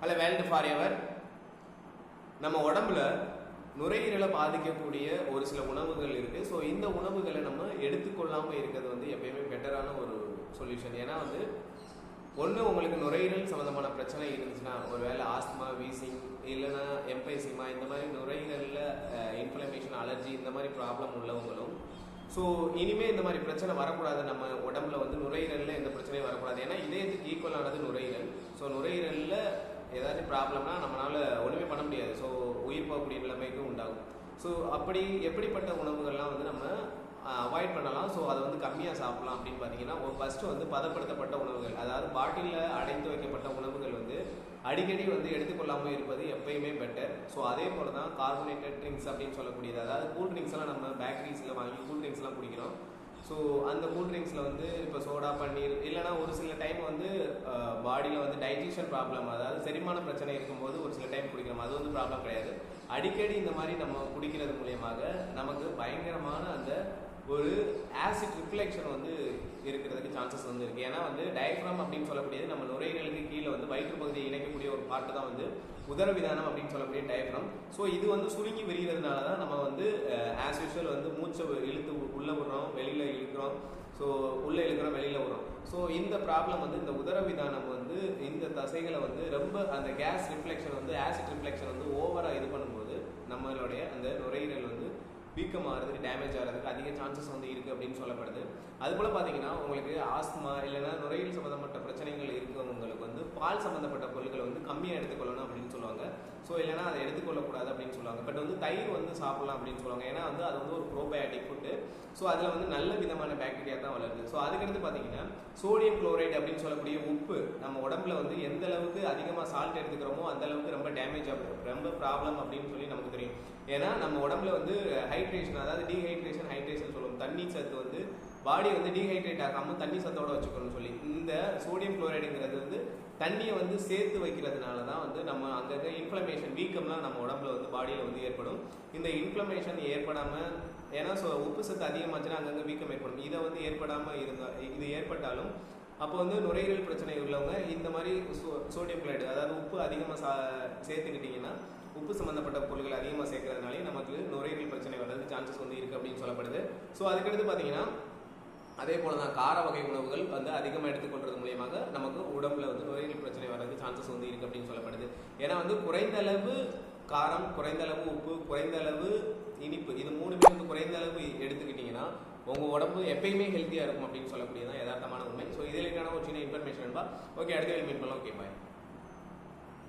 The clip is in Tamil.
அல்ல வேல்டு ஃபார் எவர். நம்ம உடம்புல நுரையீரலை பாதிக்கக்கூடிய ஒரு சில உணவுகள் இருக்குது. ஸோ இந்த உணவுகளை நம்ம எடுத்துக்கொள்ளாமல் இருக்கிறது வந்து எப்பயுமே பெட்டரான ஒரு சொல்யூஷன். ஏன்னா வந்து ஒன்று உங்களுக்கு நுரையீரல் சம்மந்தமான பிரச்சனை இருந்துச்சுன்னா, ஒரு வேளை ஆஸ்துமா, வீசிங், இல்லைன்னா எம்பைசிமா, இந்த மாதிரி நுரையீரலில் இன்ஃப்ளமேஷன், அலர்ஜி இந்த மாதிரி ப்ராப்ளம் உள்ளவங்களும் ஸோ இனிமேல் இந்த மாதிரி பிரச்சனை வரக்கூடாது. நம்ம உடம்புல வந்து நுரையீரலில் எந்த பிரச்சனையும் வரக்கூடாது. ஏன்னா இதயத்துக்கு ஈக்குவலானது நுரையீரல். ஸோ நுரையீரலில் ஏதாச்சும் ப்ராப்ளம்னா நம்மளால் ஒன்றுமே பண்ண முடியாது. ஸோ உயிர் போகக்கூடிய நிலைமைக்கும் உண்டாகும். ஸோ அப்படி எப்படிப்பட்ட உணவுகள்லாம் வந்து நம்ம அவாய்ட் பண்ணலாம், ஸோ அதை வந்து கம்மியாக சாப்பிடலாம் அப்படின்னு பார்த்தீங்கன்னா, ஃபஸ்ட்டு வந்து பதப்படுத்தப்பட்ட உணவுகள், அதாவது பாட்டிலில் அடைத்து வைக்கப்பட்ட உணவுகள் வந்து அடிக்கடி வந்து எடுத்துக்கொள்ளாமல் இருப்பது எப்பயுமே பெட்டர். ஸோ அதே போல் தான் கார்பனேட்டட் ட்ரிங்க்ஸ் அப்படின்னு சொல்லக்கூடியது, அதாவது கூல் ட்ரிங்க்ஸ்லாம் நம்ம பேக்கரிஸில் வாங்கி கூல் ட்ரிங்க்ஸ்லாம் குடிக்கிறோம். ஸோ அந்த கூல் ட்ரிங்க்ஸில் வந்து இப்போ சோடா, பன்னீர், இல்லைனா ஒரு சில டைம் வந்து பாடியில் வந்து டைஜஷன் ப்ராப்ளம், அதாவது செரிமான பிரச்சனை இருக்கும்போது ஒரு சில டைம் குடிக்கிறோம். அது வந்து ப்ராப்ளம் கிடையாது. அடிக்கடி இந்த மாதிரி நம்ம குடிக்கிறது மூலியமாக நமக்கு பயங்கரமான அந்த ஒரு ஆசிட் ரிஃப்ளெக்ஷன் வந்து இருக்கிறதுக்கு சான்சஸ் வந்து இருக்குது. ஏன்னா வந்து டயஃப்ராம் அப்படின்னு சொல்லக்கூடியது நம்ம நுரையீரலுக்கு கீழே வந்து வயிற்று பகுதியை இணைக்கக்கூடிய ஒரு பார்ட்டு தான் வந்து உதரவிதானம் அப்படின்னு சொல்லக்கூடிய டயஃப்ராம். ஸோ இது வந்து சுருங்கி விரிகிறதுனால தான் நம்ம வந்து ஆஸ் யூஷுவல் வந்து மூச்சை இழுத்து உள்ளே விடுறோம், வெளியில் இழுக்கிறோம். ஸோ உள்ளே இழுக்கிறோம், வெளியில் விடுறோம். ஸோ இந்த ப்ராப்ளம் வந்து இந்த உதரவிதானம் வந்து இந்த தசைகளை வந்து ரொம்ப அந்த கேஸ் ரிஃப்ளெக்ஷன் வந்து ஆசிட் ரிஃப்ளெக்ஷன் வந்து ஓவராக இது பண்ணும்போது நம்மளுடைய அந்த நுரையீரல் வந்து வீக்கம் ஆகிறதுக்கு, டேமேஜ் ஆகிறதுக்கு அதிக சான்சஸ் வந்து இருக்குது அப்படின்னு சொல்லப்படுது. அதுபோல் பார்த்தீங்கன்னா உங்களுக்கு ஆஸ்துமா இல்லைன்னா நுரையீரல் சம்மந்தப்பட்ட பிரச்சனைகள் இருக்கிறவங்களுக்கு வந்து பால் சம்மந்தப்பட்ட பொருட்களை வந்து கம்மியாக எடுத்துக்கொள்ளணும் அப்படின்னு சொல்லுவாங்க. ஸோ இல்லைனா அதை எடுத்துக்கொள்ளக்கூடாது அப்படின்னு சொல்லுவாங்க. பட் வந்து தயிர் வந்து சாப்பிடலாம் அப்படின்னு சொல்லுவாங்க. ஏன்னா வந்து அது வந்து ஒரு ப்ரோபயோட்டிக் ஃபுட்டு. ஸோ அதில் வந்து நல்ல விதமான பாக்டீரியா தான் வளருது. ஸோ அதுக்கடுத்து பார்த்தீங்கன்னா சோடியம் குளோரைடு அப்படின்னு சொல்லக்கூடிய உப்பு நம்ம உடம்புல வந்து எந்த அளவுக்கு அதிகமாக சால்ட் எடுத்துக்கிறோமோ அந்த அளவுக்கு ரொம்ப டேமேஜ் ஆகும், ரொம்ப ப்ராப்ளம் அப்படின்னு சொல்லி நமக்கு தெரியும். ஏன்னா நம்ம உடம்புல வந்து ஹைட்ரேஷன், அதாவது டீஹைட்ரேஷன், ஹைட்ரேஷன் சொல்லுவோம். தண்ணி சத்து வந்து பாடி வந்து டீஹைட்ரேட் ஆகாமல் தண்ணி சத்தோட வச்சுக்கணும்னு சொல்லி, இந்த சோடியம் குளோரைடுங்கிறது வந்து தண்ணியை வந்து சேர்த்து வைக்கிறதுனால தான் வந்து நம்ம அங்கங்கே இன்ஃப்ளமேஷன், வீக்கம்லாம் நம்ம உடம்புல வந்து பாடியில் வந்து ஏற்படும். இந்த இன்ஃப்ளமேஷன் ஏற்படாமல், ஏன்னா உப்பு சத்து அதிகமாச்சுன்னா அங்கங்கே வீக்கம் ஏற்படும். இதை வந்து ஏற்படாமல் இருந்தால், இது ஏற்பட்டாலும் அப்போ வந்து நுரையீரல் பிரச்சனை உள்ளவங்க இந்த மாதிரி சோடியம் குளோரைடு, அதாவது உப்பு அதிகமாக சேர்த்துக்கிட்டிங்கன்னா, உப்பு சம்மந்தப்பட்ட பொருட்கள் அதிகமாக சேர்க்கறதுனாலே நமக்கு நுரையீரல் பிரச்சனை வர்றதுக்கு சான்சஸ் வந்து இருக்குது அப்படின்னு சொல்லப்படுது. ஸோ அதுக்கடுத்து பார்த்தீங்கன்னா அதே போல் தான் கார வகை உணவுகள் வந்து அதிகமாக எடுத்துக்கொள்றது மூலியமாக நமக்கு உடம்புல வந்து நுரையீரல் பிரச்சனை வர்றதுக்கு சான்சஸ் வந்து இருக்குது அப்படின்னு சொல்லப்படுது. ஏன்னா வந்து குறைந்த அளவு காரம், குறைந்த அளவு உப்பு, குறைந்த அளவு இனிப்பு, இது மூணுமே வந்து குறைந்த அளவு எடுத்துக்கிட்டிங்கன்னா உங்கள் உடம்பு எப்பயுமே ஹெல்த்தியாக இருக்கும் அப்படின்னு சொல்லக்கூடியதான் யதார்த்தமான உண்மை. ஸோ இதில் ஒரு சின்ன இன்ஃபர்மேஷன். ஓகே, அடுத்த மீட் பண்ணலாம். ஓகே, பாய்.